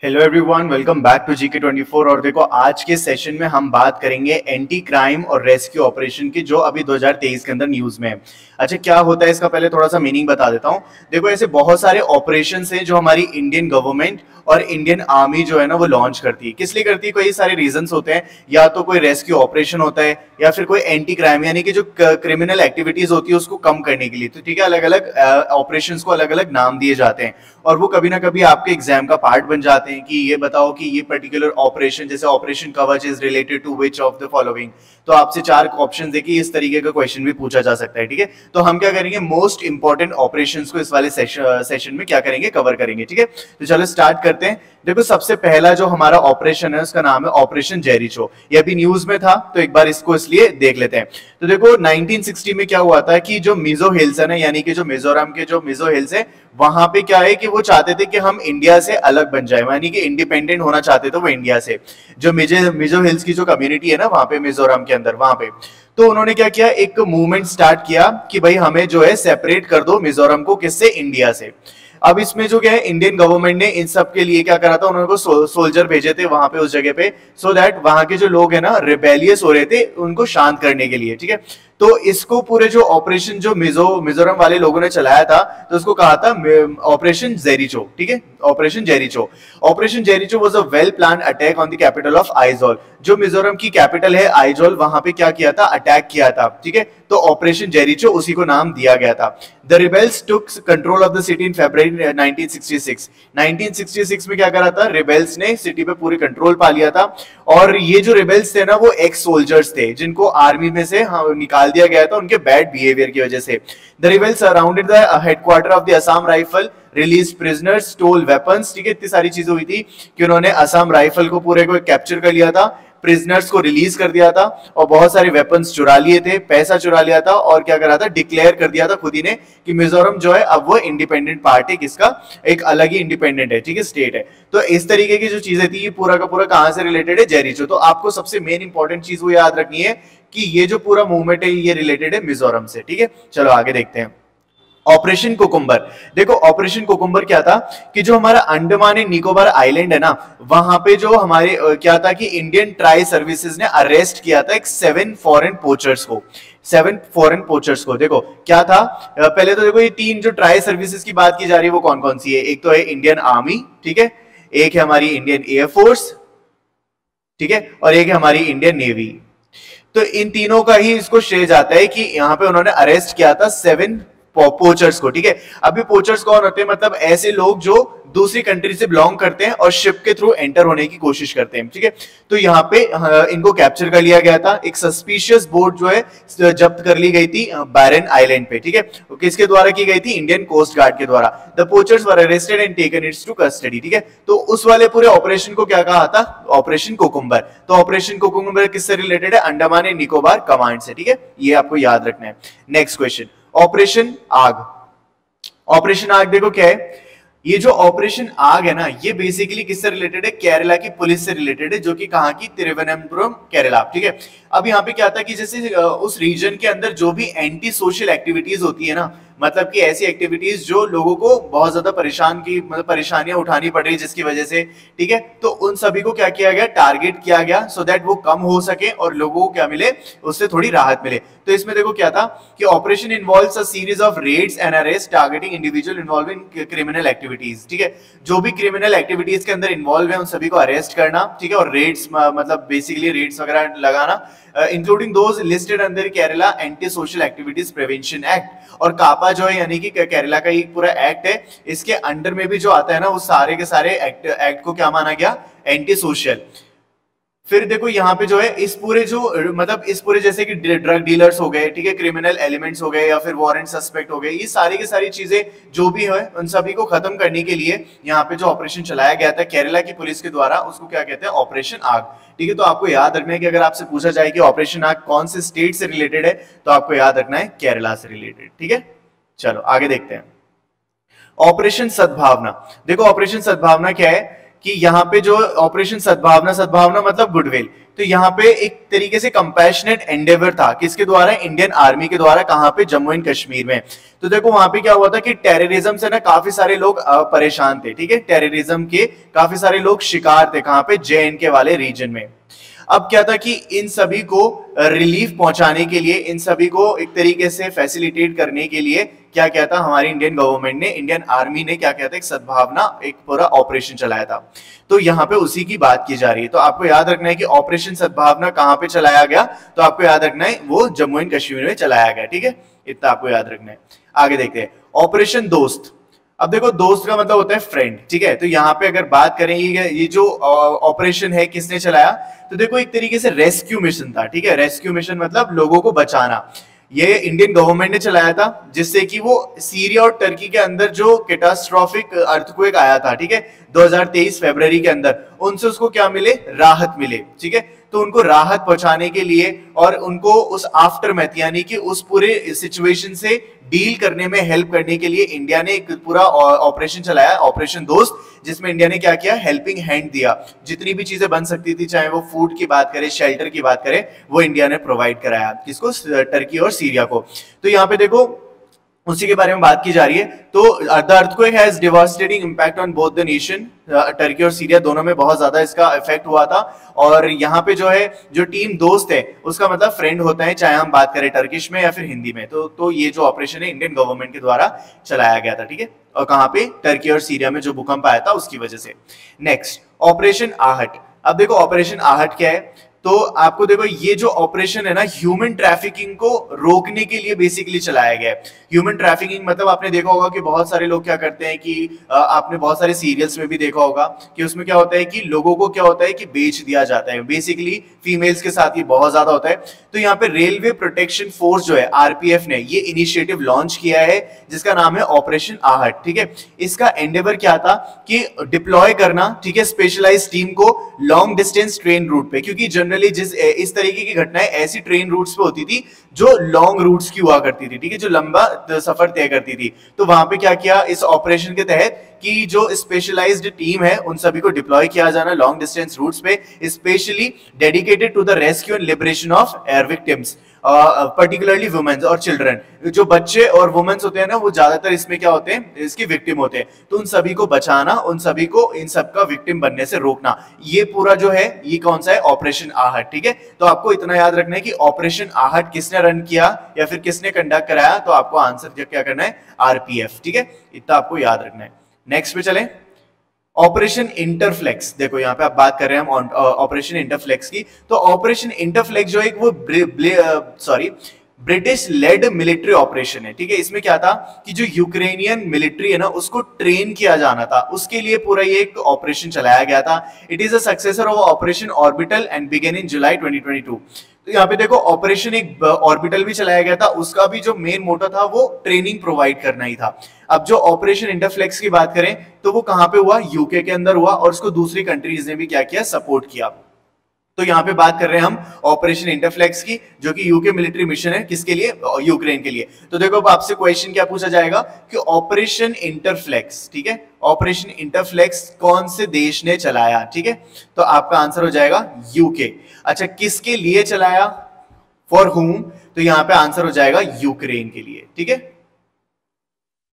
Hello everyone, welcome back to GK24। और देखो, आज के सेशन में हम बात करेंगे एंटी क्राइम और रेस्क्यू ऑपरेशन की, जो अभी 2023 के अंदर न्यूज में है। अच्छा, क्या होता है इसका पहले थोड़ा सा मीनिंग बता देता हूँ। देखो, ऐसे बहुत सारे ऑपरेशंस हैं जो हमारी इंडियन गवर्नमेंट और इंडियन आर्मी जो है ना वो लॉन्च करती है। किस लिए करती है? कई सारे रीजंस होते हैं। या तो कोई रेस्क्यू ऑपरेशन होता है, या फिर कोई एंटी क्राइम यानी कि जो क्रिमिनल एक्टिविटीज होती है उसको कम करने के लिए। तो ठीक है, अलग अलग ऑपरेशंस को अलग अलग नाम दिए जाते हैं और वो कभी ना कभी आपके एग्जाम का पार्ट बन जाते हैं कि ये बताओ कि ये पर्टिकुलर ऑपरेशन, जैसे operation Kavach is related to which of the following. तो आपसे चार ऑप्शन देके इस तरीके का क्वेश्चन भी पूछा जा सकता है। ठीक है, तो हम क्या करेंगे, मोस्ट इंपॉर्टेंट ऑपरेशंस को इस वाले सेशन में क्या करेंगे, कवर करेंगे। ठीक है, तो चलो स्टार्ट करते हैं। देखो, सबसे पहला जो हमारा ऑपरेशन है उसका नाम है ऑपरेशन जेरिचो। ये अभी न्यूज में था तो एक बार इसको इसलिए देख लेते हैं। तो देखो, 1960 में क्या हुआ था कि जो मिजो हिल्स है ना, यानी कि जो मिजोरम के जो मिजो हिल्स है, वहां पे क्या है कि वो चाहते थे कि हम इंडिया से अलग बन जाए, यानी कि इंडिपेंडेंट होना चाहते थे वो इंडिया से। जो मिजो हिल्स की जो कम्युनिटी है ना वहां पे मिजोरम के अंदर, वहां पे तो उन्होंने क्या किया, एक मूवमेंट स्टार्ट किया कि भाई हमें जो है सेपरेट कर दो मिजोरम को, किससे? इंडिया से। अब इसमें जो क्या है, इंडियन गवर्नमेंट ने इन सब के लिए क्या करा था, उन्होंने सोल्जर भेजे थे वहां पे उस जगह पे, सो दैट वहां के जो लोग है ना रिबेलियस हो रहे थे उनको शांत करने के लिए। ठीक है, तो इसको पूरे जो ऑपरेशन जो मिजोरम वाले लोगों ने चलाया था, तो उसको कहा था ऑपरेशन जेरिचो। ठीक है, operation Jericho. Operation Jericho was a well plan attack on the capital of Aizawl. जो मिजोरम की कैपिटल है आइजोल, वहां पे क्या किया था, अटैक किया था। ठीक है, तो ऑपरेशन जेरिचो उसी को नाम दिया गया था। The rebels took control of the city in February 1966। 1966 में क्या करा था, रिबेल्स ने सिटी पे पूरी कंट्रोल पा लिया था। और ये जो रिबेल्स थे ना वो एक्स सोल्जर्स थे, जिनको आर्मी में से निकाल दिया गया था उनके बैड बिहेवियर की वजह से। The rebels surrounded the headquarter of the Assam rifle, release prisoners, stole weapons. ठीक है, इतनी सारी चीजें हुई थी कि उन्होंने असम राइफल को पूरे को कैप्चर कर लिया था, प्रिजनर्स को रिलीज कर दिया था और बहुत सारे वेपन्स चुरा लिए थे, पैसा चुरा लिया था और क्या करा था, डिक्लेयर कर दिया था खुद ही ने कि मिजोरम जो है अब वो इंडिपेंडेंट पार्ट है, किसका? एक अलग ही इंडिपेंडेंट है। ठीक है, स्टेट है। तो इस तरीके की जो चीजें थी ये पूरा का पूरा कहां से रिलेटेड है, जेरिचो। तो आपको सबसे मेन इंपॉर्टेंट चीज वो याद रखनी है कि ये जो पूरा मूवमेंट है ये रिलेटेड है मिजोरम से। ठीक है, चलो आगे देखते हैं। Operation cucumber. देखो, ऑपरेशन कुकुम्बर क्या था कि जो हमारा अंडमान एंड निकोबार आइलैंड है ना, वहां पे जो हमारे क्या था कि इंडियन ट्राई सर्विसेज ने अरेस्ट किया था एक 7 फॉरेन पोचर्स को। 7 फॉरेन पोचर्स को। देखो क्या था, पहले तो देखो ये 3 जो ट्राई सर्विसेज की बात की जा रही है वो कौन कौन सी है। एक तो है इंडियन आर्मी, ठीक है, एक है हमारी इंडियन एयरफोर्स, ठीक है, और एक है हमारी इंडियन नेवी। तो इन तीनों का ही इसको श्रेय जाता है कि यहां पे उन्होंने अरेस्ट किया था 7 पोचर्स को। ठीक है, अभी पोचर्स कौन होते हैं, मतलब ऐसे लोग जो दूसरी कंट्री से बिलोंग करते हैं और शिप के थ्रू एंटर होने की कोशिश करते हैं। ठीक है, तो यहाँ पे इनको कैप्चर कर लिया गया था। एक सस्पिशियस बोट जो है जब्त कर ली गई थी बैरन आइलैंड पे। ठीक है, किसके द्वारा की गई थी? इंडियन कोस्ट गार्ड के द्वारा। The poachers were arrested and taken its to custody. ठीक है, तो उस वाले पूरे ऑपरेशन को क्या कहा था? Operation cucumber. तो ऑपरेशन कुकुम्बर किससे रिलेटेड है? अंडमान एंड निकोबार कमांड से। ठीक है, ये आपको याद रखना है। नेक्स्ट क्वेश्चन, ऑपरेशन आग। ऑपरेशन आग देखो क्या है, ये जो ऑपरेशन आग है ना ये बेसिकली किससे रिलेटेड है? केरला की पुलिस से रिलेटेड है, जो कि कहां की? तिरुवनंतपुरम, केरला। ठीक है, अब यहाँ पे क्या था कि जैसे उस रीजन के अंदर जो भी एंटी सोशल एक्टिविटीज होती है ना, मतलब कि ऐसी एक्टिविटीज जो लोगों को बहुत ज्यादा मतलब परेशानियां उठानी पड़ रही जिसकी वजह से, ठीक है, तो उन सभी को क्या किया गया? टारगेट किया गया, सो दैट वो कम हो सके और लोगों को क्या मिले, उससे थोड़ी राहत मिले। तो इसमें देखो क्या था कि operation involves a series of raids and arrest targeting individual involve in criminal activities. ठीक है, जो भी क्रिमिनल एक्टिविटीज के अंदर इन्वॉल्व है उन सभी को अरेस्ट करना। ठीक है, और रेड्स मतलब बेसिकली रेड्स वगैरह लगाना, including those listed under Kerala anti social activities prevention act. और कापा जो है यानी कि केरला का एक पूरा एक्ट है, इसके अंडर में भी जो आता है ना वो सारे के सारे एक्ट को क्या माना गया? Anti social. फिर देखो यहाँ पे जो है इस पूरे जो मतलब इस पूरे जैसे कि ड्रग डीलर्स हो गए, ठीक है, क्रिमिनल एलिमेंट्स हो गए या फिर वारंट सस्पेक्ट हो गए, ये सारी की सारी चीजें जो भी है उन सभी को खत्म करने के लिए यहाँ पे जो ऑपरेशन चलाया गया था केरला की पुलिस के द्वारा, उसको क्या कहते हैं? ऑपरेशन आग। ठीक है, तो आपको याद रखना है कि अगर आपसे पूछा जाए कि ऑपरेशन आग कौन से स्टेट से रिलेटेड है, तो आपको याद रखना है केरला से रिलेटेड। ठीक है, चलो आगे देखते हैं। ऑपरेशन सद्भावना। देखो ऑपरेशन सद्भावना क्या है कि यहाँ पे जो ऑपरेशन सद्भावना, सद्भावना मतलब गुडविल, तो यहाँ पे एक तरीके से कंपैशनेट एंडेवर था, किसके द्वारा, इंडियन आर्मी के द्वारा, कहाँ पे, जम्मू एंड कश्मीर में। तो देखो वहां पे क्या हुआ था कि टेररिज्म से ना काफी सारे लोग परेशान थे, ठीक है, टेररिज्म के काफी सारे लोग शिकार थे, कहाँ पे, JNK वाले रीजन में। अब क्या था कि इन सभी को रिलीफ पहुंचाने के लिए, इन सभी को एक तरीके से फैसिलिटेट करने के लिए क्या क्या था, हमारी इंडियन गवर्नमेंट ने, इंडियन आर्मी ने क्या क्या था, एक सद्भावना, एक पूरा ऑपरेशन चलाया था। तो यहाँ पे उसी की बात की जा रही है। तो आपको याद रखना है कि ऑपरेशन सद्भावना कहां पे चलाया गया, तो आपको याद रखना है वो जम्मू एंड कश्मीर में चलाया गया, ठीक है, इतना आपको याद रखना है। आगे देखते हैं ऑपरेशन दोस्त। अब देखो दोस्त का मतलब होता है फ्रेंड, ठीक है, तो यहाँ पे अगर बात करें ये जो ऑपरेशन है किसने चलाया, तो देखो एक तरीके से रेस्क्यू मिशन था, ठीक है, रेस्क्यू मिशन मतलब लोगों को बचाना, ये इंडियन गवर्नमेंट ने चलाया था, जिससे कि वो सीरिया और टर्की के अंदर जो कैटास्ट्रोफिक अर्थक्वेक आया था, ठीक है, 2023 फरवरी के अंदर, उनसे उसको क्या मिले, राहत मिले, ठीक है, तो उनको राहत पहुंचाने के लिए और उनको उस आफ्टरमैथ यानी कि उस पूरे सिचुएशन से डील करने में हेल्प करने के लिए इंडिया ने एक पूरा ऑपरेशन चलाया, ऑपरेशन दोस्त, जिसमें इंडिया ने क्या किया, हेल्पिंग हैंड दिया, जितनी भी चीजें बन सकती थी, चाहे वो फूड की बात करें, शेल्टर की बात करें, वो इंडिया ने प्रोवाइड कराया, किसको, टर्की और सीरिया को। तो यहाँ पे देखो उसी के बारे में बात की जा रही है। तो the earthquake has devastating impact on both the nation, Turkey और सीरिया दोनों में बहुत ज्यादा इसका इफेक्ट हुआ था। और यहाँ पे जो है, जो टीम दोस्त है उसका मतलब फ्रेंड होता है, चाहे हम बात करें टर्किश में या फिर हिंदी में। तो ये जो ऑपरेशन है इंडियन गवर्नमेंट के द्वारा चलाया गया था, ठीक है, और कहाँ पे, टर्की और सीरिया में जो भूकंप आया था उसकी वजह से। नेक्स्ट ऑपरेशन आहट। अब देखो ऑपरेशन आहट क्या है, तो आपको देखो ये जो ऑपरेशन है ना, ह्यूमन ट्रैफिकिंग को रोकने के लिए बेसिकली चलाया गया है। ह्यूमन ट्रैफिकिंग मतलब आपने देखा होगा कि बहुत सारे लोग क्या करते हैं कि आपने बहुत सारे सीरियल्स में भी देखा होगा कि उसमें क्या होता है कि लोगों को क्या होता है कि बेच दिया जाता है, बेसिकली फीमेल्स के साथ ये बहुत ज्यादा होता है। तो यहाँ पे रेलवे प्रोटेक्शन फोर्स जो है RPF ने ये इनिशिएटिव लॉन्च किया है, जिसका नाम है ऑपरेशन आहट, ठीक है। इसका एंडेवर क्या था कि डिप्लॉय करना, ठीक है, स्पेशलाइज्ड टीम को लॉन्ग डिस्टेंस ट्रेन रूट पे, क्योंकि जनरली इस तरीके की घटनाएं ऐसी ट्रेन रूट्स पे होती थी जो लॉन्ग रूट्स की हुआ करती थी, ठीक है, जो लंबा सफर तय करती थी। तो वहां पे क्या किया इस ऑपरेशन के तहत कि जो स्पेशलाइज्ड टीम है उन सभी को डिप्लॉय किया जाना लॉन्ग डिस्टेंस रूट्स पे, specially dedicated to the rescue and liberation of air victims, particularly womens और चिल्ड्रन। जो बच्चे और वुमेन्स होते हैं ना, वो ज्यादातर इसमें क्या होते हैं, इसकी विक्टिम होते हैं। तो उन सभी को बचाना, उन सभी को इन सब का विक्टिम बनने से रोकना, ये पूरा जो है ये कौन सा है, ऑपरेशन आहट, ठीक है। तो आपको इतना याद रखना है कि ऑपरेशन आहट किसने रन किया या फिर किसने कंडक्ट कराया, तो आपको आंसर क्या करना है, RPF, ठीक है, इतना आपको याद रखना है। नेक्स्ट पे चलें, ऑपरेशन इंटरफ्लेक्स। देखो यहाँ पे आप बात कर रहे हैं हम ऑपरेशन इंटरफ्लेक्स की। तो ऑपरेशन इंटरफ्लेक्स जो एक वो ब्रिटिश लेड मिलिट्री ऑपरेशन है, ठीक है। इसमें क्या था कि जो यूक्रेनियन मिलिट्री है ना, उसको ट्रेन किया जाना था, उसके लिए पूरा ये एक ऑपरेशन चलाया गया था। It is a successor of operation orbital and began in July 2022। तो यहाँ पे देखो ऑपरेशन एक ऑर्बिटल भी चलाया गया था, उसका भी जो मेन मोटो था वो ट्रेनिंग प्रोवाइड करना ही था। अब जो ऑपरेशन इंटरफ्लेक्स की बात करें तो वो कहां पे हुआ, यूके के अंदर हुआ, और उसको दूसरी कंट्रीज ने भी क्या किया, सपोर्ट किया। तो यहाँ पे बात कर रहे हैं हम ऑपरेशन इंटरफ्लेक्स की, जो कि यूके मिलिट्री मिशन है, किसके लिए, यूक्रेन के लिए। तो देखो अब आपसे क्वेश्चन क्या पूछा जाएगा कि ऑपरेशन इंटरफ्लेक्स, ठीक है, ऑपरेशन इंटरफ्लेक्स कौन से देश ने चलाया, ठीक है। तो आपका आंसर हो जाएगा यूके। अच्छा, किसके लिए चलाया, फॉर हुम, तो यहाँ पे आंसर हो जाएगा यूक्रेन के लिए, ठीक है,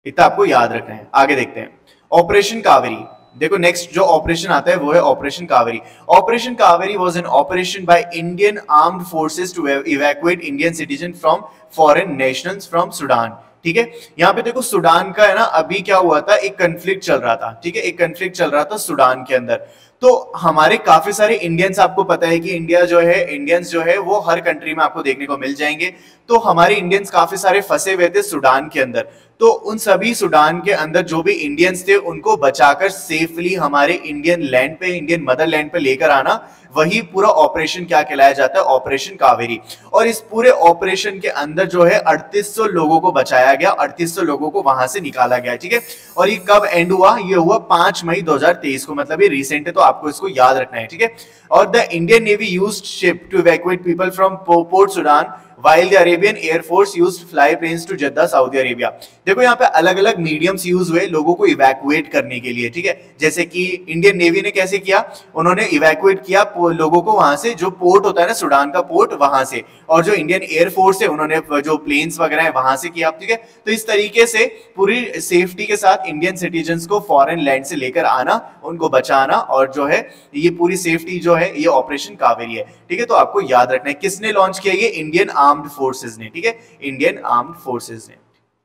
इतना आपको याद रखना है। आगे देखते हैं ऑपरेशन कावेरी। देखो नेक्स्ट जो ऑपरेशन आता है वो है operation Kaveri. Operation Kaveri was an operation by Indian armed forces to evacuate Indian citizen from foreign nationals from Sudan, ठीक है। यहाँ पे देखो सुडान का है ना, अभी क्या हुआ था, एक कंफ्लिक्ट चल रहा था, ठीक है, एक कंफ्लिक्ट चल रहा था सुडान के अंदर। तो हमारे काफी सारे इंडियंस, आपको पता है कि इंडिया जो है, इंडियंस जो है वो हर कंट्री में आपको देखने को मिल जाएंगे। तो हमारे इंडियंस काफी सारे फंसे हुए थे सुडान के अंदर। तो उन सभी सुडान के अंदर जो भी इंडियंस थे उनको बचाकर सेफली हमारे इंडियन लैंड पे, इंडियन मदरलैंड पे लेकर आना, वही पूरा ऑपरेशन क्या कहलाया जाता है, ऑपरेशन कावेरी। और इस पूरे ऑपरेशन के अंदर जो है 3800 लोगों को बचाया गया, 3800 लोगों को वहां से निकाला गया, ठीक है। और ये कब एंड हुआ, ये हुआ 5 मई 2023 को, मतलब ये रिसेंट है, तो आपको इसको याद रखना है, ठीक है। और the Indian navy used ship to evacuate people from Port Sudan while the Arabian Air Force used fly planes to Jeddah, Saudi Arabia। देखो यहाँ पे अलग अलग मीडियम्स यूज हुए लोगों को इवैक्यूएट करने के लिए, ठीक है। जैसे कि इंडियन नेवी ने कैसे किया, उन्होंने इवैक्यूएट किया लोगों को वहां से, जो पोर्ट होता है ना सूडान का पोर्ट, वहां से, और जो इंडियन एयरफोर्स है उन्होंने जो प्लेन्स वगैरह है वहां से किया, ठीक है। तो इस तरीके से पूरी सेफ्टी के साथ इंडियन सिटीजन्स को फॉरेन लैंड से लेकर आना, उनको बचाना, और जो है ये पूरी सेफ्टी जो है ये ऑपरेशन कावेरी है, ठीक है। तो आपको याद रखना है किसने लॉन्च किया, ये इंडियन आर्म्ड फोर्सेस ने, ठीक है, इंडियन आर्म्ड फोर्सेस ने।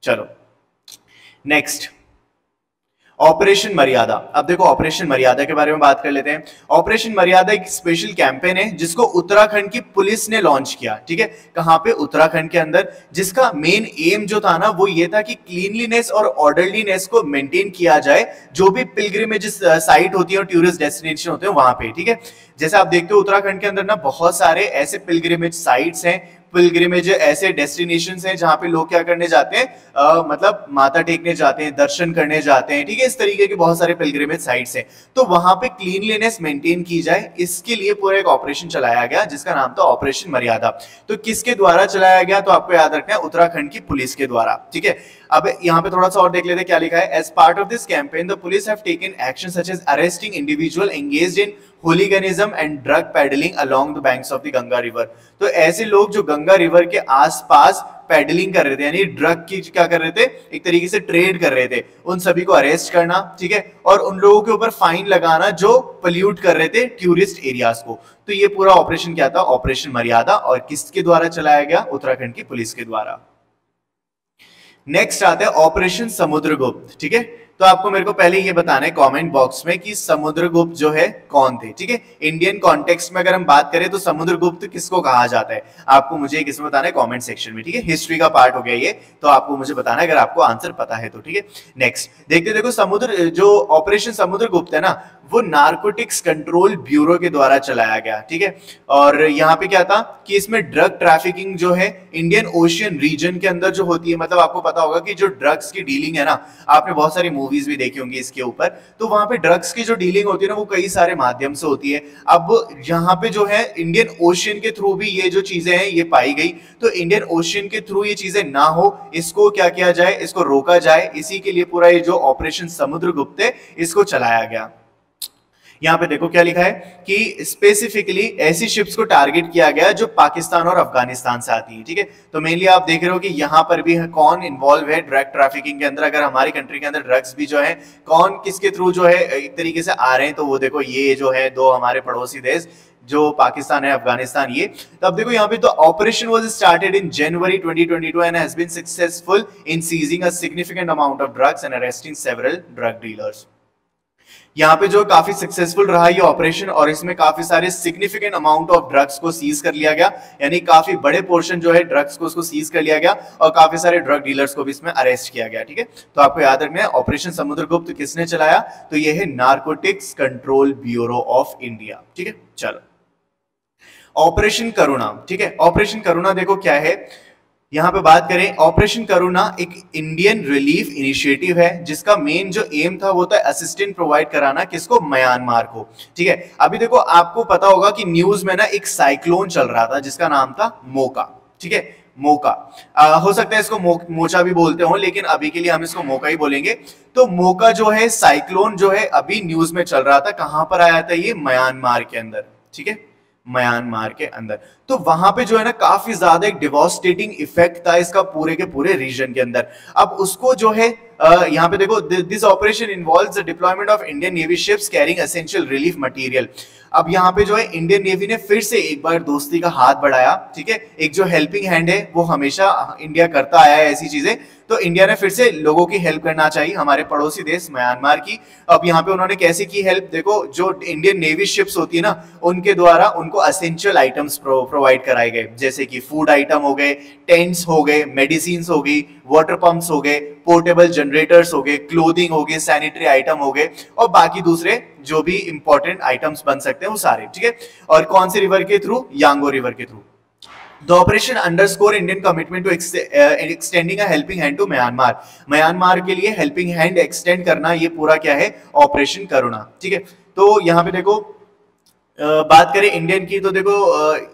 चलो नेक्स्ट, ऑपरेशन मर्यादा। अब देखो ऑपरेशन मर्यादा के बारे में बात कर लेते हैं। ऑपरेशन मर्यादा एक स्पेशल कैंपेन है जिसको उत्तराखंड की पुलिस ने लॉन्च किया, ठीक है। कहां पे, उत्तराखंड के अंदर, जिसका मेन एम जो था ना वो ये था कि क्लीनलीनेस और ऑर्डरलीनेस को मेंटेन किया जाए जो भी पिलग्रिमेज साइट होती है और टूरिस्ट डेस्टिनेशन होते हैं वहां पे, ठीक है। जैसे आप देखते हो उत्तराखंड के अंदर ना बहुत सारे ऐसे पिलग्रिमेज साइट्स हैं, पिलग्रिमेज ऐसे डेस्टिनेशंस हैं जहां पे लोग क्या करने जाते हैं, मतलब माथा टेकने जाते हैं, दर्शन करने जाते हैं, ठीक है। इस तरीके के बहुत सारे पिलग्रिमेज साइट्स हैं, तो वहां पे क्लीनलीनेस मेंटेन की जाए, इसके लिए पूरा एक ऑपरेशन चलाया गया जिसका नाम था ऑपरेशन मर्यादा। तो किसके द्वारा चलाया गया, तो आपको याद रखना है उत्तराखंड की पुलिस के द्वारा, ठीक है। अब यहाँ पे थोड़ा सा और देख लेते हैं क्या लिखा है। As part of this campaign the police have taken action such as arresting individual engaged in hooliganism and drug peddling along the banks of the Ganga river. तो ऐसे लोग जो गंगा रिवर के आसपास पेडलिंग कर रहे थे, यानी ड्रग की क्या कर रहे थे, एक तरीके से ट्रेड कर रहे थे, उन सभी को अरेस्ट करना, ठीक है, और उन लोगों के ऊपर फाइन लगाना जो पोल्यूट कर रहे थे टूरिस्ट एरियाज को। तो ये पूरा ऑपरेशन क्या था, ऑपरेशन मर्यादा, और किसके द्वारा चलाया गया, उत्तराखंड की पुलिस के द्वारा। नेक्स्ट आता है ऑपरेशन समुद्रगुप्त, ठीक है। तो आपको मेरे को पहले ये बताना है कमेंट बॉक्स में कि समुद्रगुप्त जो है कौन थे, ठीक है। इंडियन कॉन्टेक्स्ट में अगर हम बात करें तो समुद्रगुप्त किसको कहा जाता है, आपको मुझे किसमें बताना है, कमेंट सेक्शन में, ठीक है। हिस्ट्री का पार्ट हो गया ये, तो आपको मुझे बताना है अगर आपको आंसर पता है तो, ठीक है। नेक्स्ट देखते, देखो समुद्र जो ऑपरेशन समुद्रगुप्त है ना वो नारकोटिक्स कंट्रोल ब्यूरो के द्वारा चलाया गया, ठीक है। और यहाँ पे क्या था कि इसमें ड्रग ट्रैफिकिंग जो है इंडियन ओशियन रीजन के अंदर जो होती है, मतलब आपको पता होगा कि जो ड्रग्स की डीलिंग है ना, आपने बहुत सारी मूवीज भी देखी होंगी इसके ऊपर, तो वहां पे ड्रग्स की जो डीलिंग होती है ना वो कई सारे माध्यम से होती है। अब यहाँ पे जो है इंडियन ओशियन के थ्रू भी ये जो चीजें हैं ये पाई गई, तो इंडियन ओशियन के थ्रू ये चीजें ना हो, इसको क्या किया जाए, इसको रोका जाए, इसी के लिए पूरा ये जो ऑपरेशन समुद्रगुप्त है इसको चलाया गया। यहाँ पे देखो क्या लिखा है कि स्पेसिफिकली ऐसी शिप्स को टारगेट किया गया जो पाकिस्तान और अफगानिस्तान से आती है, ठीक है। तो मेनली आप देख रहे हो कि यहाँ पर भी कौन इन्वॉल्व है ड्रग ट्रैफिकिंग के अंदर, अगर हमारी कंट्री के अंदर ड्रग्स भी जो है कौन किसके थ्रू जो है एक तरीके से आ रहे हैं, तो वो देखो ये जो है दो हमारे पड़ोसी देश जो पाकिस्तान है, अफगानिस्तान, ये। तो अब देखो यहाँ पे तो operation was started in January 2022 and has been successful in seizing a significant amount of drugs and arresting several drug dealers. यहाँ पे जो काफी सक्सेसफुल रहा ये ऑपरेशन, और इसमें काफी सारे सिग्निफिकेंट अमाउंट ऑफ ड्रग्स को सीज कर लिया गया, यानी काफी बड़े पोर्शन जो है ड्रग्स को उसको सीज कर लिया गया, और काफी सारे ड्रग डीलर्स को भी इसमें अरेस्ट किया गया, ठीक है। तो आपको याद रखना है ऑपरेशन समुद्रगुप्त किसने चलाया, तो ये है narcotics control bureau of India, ठीक है। चलो ऑपरेशन करुणा, ठीक है। ऑपरेशन करुणा देखो क्या है, यहां पे बात करें, ऑपरेशन करुणा एक इंडियन रिलीफ इनिशिएटिव है जिसका मेन जो एम था वो था असिस्टेंट प्रोवाइड कराना, किसको, म्यांमार को, ठीक है। अभी देखो आपको पता होगा कि न्यूज में ना एक साइक्लोन चल रहा था जिसका नाम था मोका, ठीक है, मोका। हो सकता है इसको मोचा भी बोलते हो, लेकिन अभी के लिए हम इसको मोका ही बोलेंगे। तो मोका जो है साइक्लोन जो है अभी न्यूज में चल रहा था, कहां पर आया था ये, म्यांमार के अंदर, ठीक है, म्यांमार के अंदर। तो वहां पे जो है ना काफी ज्यादा एक डिवास्टेटिंग इफेक्ट था इसका पूरे के पूरे रीजन के अंदर। अब उसको जो है यहाँ पे देखो, this operation involves the deployment of Indian navy ships carrying essential relief material. अब यहाँ पे जो है इंडियन नेवी ने फिर से एक बार दोस्ती का हाथ बढ़ाया, ठीक है। एक जो हेल्पिंग हैंड है वो हमेशा इंडिया करता आया है ऐसी चीजें, तो इंडिया ने फिर से लोगों की हेल्प करना चाहिए, हमारे पड़ोसी देश म्यांमार की। अब यहाँ पे उन्होंने कैसे की हेल्प, देखो जो इंडियन नेवी शिप्स होती है ना उनके द्वारा उनको एसेंशियल आइटम्स प्रोवाइड कराए गए, जैसे कि फूड आइटम हो गए, टेंट्स हो गए, मेडिसिन हो गई, वाटर पंप्स हो गए, पोर्टेबल जनरेटर्स हो गए, क्लोथिंग हो गए, सैनिटरी आइटम हो गए, और बाकी दूसरे जो भी इंपॉर्टेंट आइटम्स बन सकते हैं वो सारे, ठीक है। और कौन से रिवर के थ्रू, यांगो रिवर के through. The operation underscore Indian commitment to extending a helping hand to Myanmar. Myanmar के लिए हेल्पिंग हैंड एक्सटेंड करना, ये पूरा क्या है, ऑपरेशन करुणा, ठीक है। तो यहाँ पे देखो बात करें इंडियन की तो देखो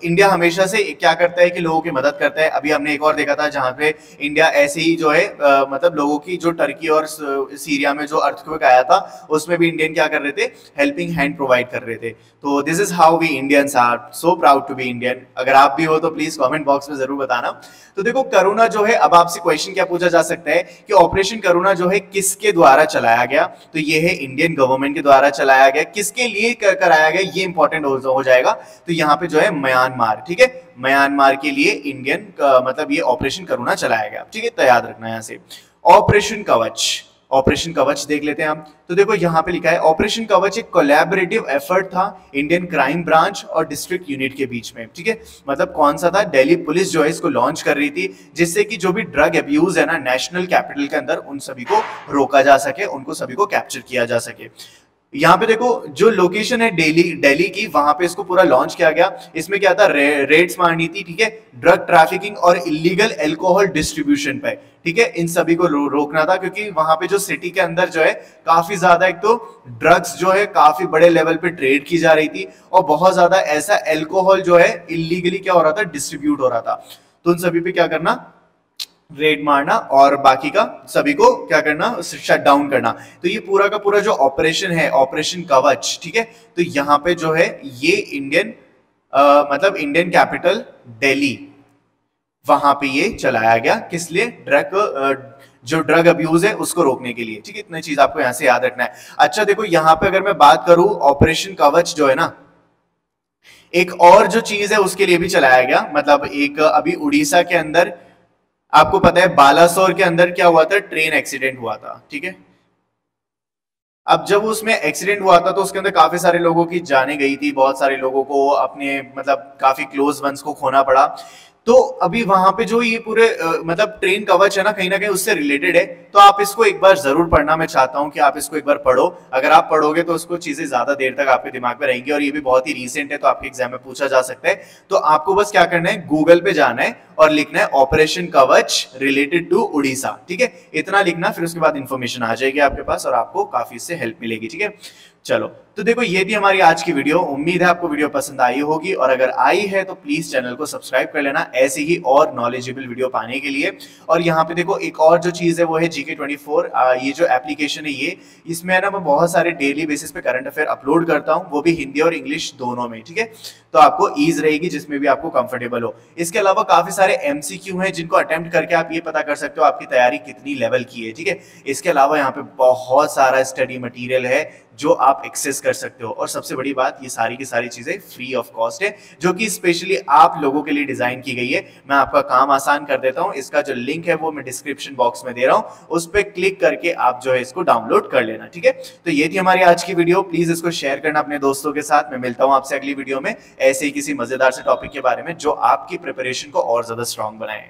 इंडिया हमेशा से क्या करता है कि लोगों की मदद करता है। अभी हमने एक और देखा था जहां पे इंडिया ऐसे ही जो है मतलब लोगों की जो टर्की और सीरिया में जो अर्थक्वेक आया था उसमें भी इंडियन क्या कर रहे थे, हेल्पिंग हैंड प्रोवाइड कर रहे थे। तो this is how we Indians are so proud to be Indian. अगर आप भी हो तो प्लीज कमेंट बॉक्स में जरूर बताना। तो देखो करुणा जो है, अब आपसे क्वेश्चन क्या पूछा जा सकता है कि ऑपरेशन करुणा जो है किसके द्वारा चलाया गया, तो ये है इंडियन गवर्नमेंट के द्वारा चलाया गया। किसके लिए कराया गया ये इंपॉर्टेंट हो जाएगा। तो यहाँ पे जो है म्यांमार, ठीक है, म्यांमार के लिए इंडियन मतलब ये ऑपरेशन करुणा चलाया गया, ठीक है, तो याद रखना यहाँ से। ऑपरेशन कवच, ऑपरेशन कवच देख लेते हैं हम। तो देखो यहाँ पे लिखा है ऑपरेशन कवच एक कोलैबोरेटिव एफर्ट था इंडियन क्राइम ब्रांच और डिस्ट्रिक्ट यूनिट के बीच में, ठीक है। मतलब कौन सा था, दिल्ली पुलिस जो है इसको लॉन्च कर रही थी जिससे कि जो भी ड्रग अब्यूज है ना नेशनल कैपिटल के अंदर उन सभी को रोका जा सके, उनको सभी को कैप्चर किया जा सके। यहाँ पे देखो जो लोकेशन है दिल्ली की, वहां पे इसको पूरा लॉन्च किया गया। इसमें क्या था, रेड्स मारनी थी, ठीक है, ड्रग ट्रैफिकिंग और इलीगल अल्कोहल डिस्ट्रीब्यूशन पे, ठीक है, इन सभी को रोकना था क्योंकि वहां पे जो सिटी के अंदर जो है काफी ज्यादा एक तो ड्रग्स जो है काफी बड़े लेवल पे ट्रेड की जा रही थी और बहुत ज्यादा ऐसा अल्कोहल जो है इलीगली क्या हो रहा था, डिस्ट्रीब्यूट हो रहा था। तो उन सभी पे क्या करना, रेड मारना और बाकी का सभी को क्या करना, शट डाउन करना। तो ये पूरा का पूरा जो ऑपरेशन है ऑपरेशन कवच, ठीक है, तो यहाँ पे जो है ये इंडियन मतलब इंडियन कैपिटल दिल्ली, वहां पे ये चलाया गया किस लिए, जो ड्रग अब्यूज है उसको रोकने के लिए, ठीक है। इतनी चीज आपको यहां से याद रखना है। अच्छा देखो यहाँ पे अगर मैं बात करूं ऑपरेशन कवच जो है ना, एक और जो चीज है उसके लिए भी चलाया गया। मतलब एक अभी उड़ीसा के अंदर आपको पता है बालासोर के अंदर क्या हुआ था, ट्रेन एक्सीडेंट हुआ था, ठीक है। अब जब उसमें एक्सीडेंट हुआ था तो उसके अंदर काफी सारे लोगों की जानें गई थी, बहुत सारे लोगों को अपने मतलब काफी क्लोज वंस को खोना पड़ा। तो अभी वहां पे जो ये पूरे मतलब ट्रेन कवच है ना कहीं उससे रिलेटेड है। तो आप इसको एक बार जरूर पढ़ना, मैं चाहता हूं कि आप इसको एक बार पढ़ो। अगर आप पढ़ोगे तो उसको चीजें ज्यादा देर तक आपके दिमाग में रहेंगी और ये भी बहुत ही रीसेंट है तो आपके एग्जाम में पूछा जा सकता है। तो आपको बस क्या करना है, गूगल पे जाना है और लिखना है ऑपरेशन कवच रिलेटेड टू उड़ीसा, ठीक है, इतना लिखना, फिर उसके बाद इंफॉर्मेशन आ जाएगी आपके पास और आपको काफी इससे हेल्प मिलेगी, ठीक है। चलो तो देखो ये थी हमारी आज की वीडियो। उम्मीद है आपको वीडियो पसंद आई होगी और अगर आई है तो प्लीज चैनल को सब्सक्राइब कर लेना ऐसे ही और नॉलेजेबल वीडियो पाने के लिए। और यहाँ पे देखो एक और जो चीज है वो है GK24, ये जो एप्लीकेशन है ये, इसमें ना मैं बहुत सारे डेली बेसिस पे करंट अफेयर अपलोड करता हूँ, वो भी हिंदी और इंग्लिश दोनों में, ठीक है। तो आपको ईज रहेगी जिसमें भी आपको कंफर्टेबल हो। इसके अलावा काफी सारे MCQ हैं जिनको अटेम्प्ट करके आप ये पता कर सकते हो आपकी तैयारी कितनी लेवल की है, ठीक है। इसके अलावा यहाँ पे बहुत सारा स्टडी मटेरियल है जो आप एक्सेस कर सकते हो और सबसे बड़ी बात ये सारी की सारी चीजें फ्री ऑफ कॉस्ट है जो कि स्पेशली आप लोगों के लिए डिजाइन की गई है। मैं आपका काम आसान कर देता हूं, इसका जो लिंक है वो मैं डिस्क्रिप्शन बॉक्स में दे रहा हूं, उस पर क्लिक करके आप जो है इसको डाउनलोड कर लेना, ठीक है। तो ये थी हमारी आज की वीडियो, प्लीज इसको शेयर करना अपने दोस्तों के साथ। मैं मिलता हूं आपसे अगली वीडियो में ऐसे ही किसी मजेदार से टॉपिक के बारे में जो आपकी प्रिपरेशन को और ज्यादा स्ट्रांग बनाए।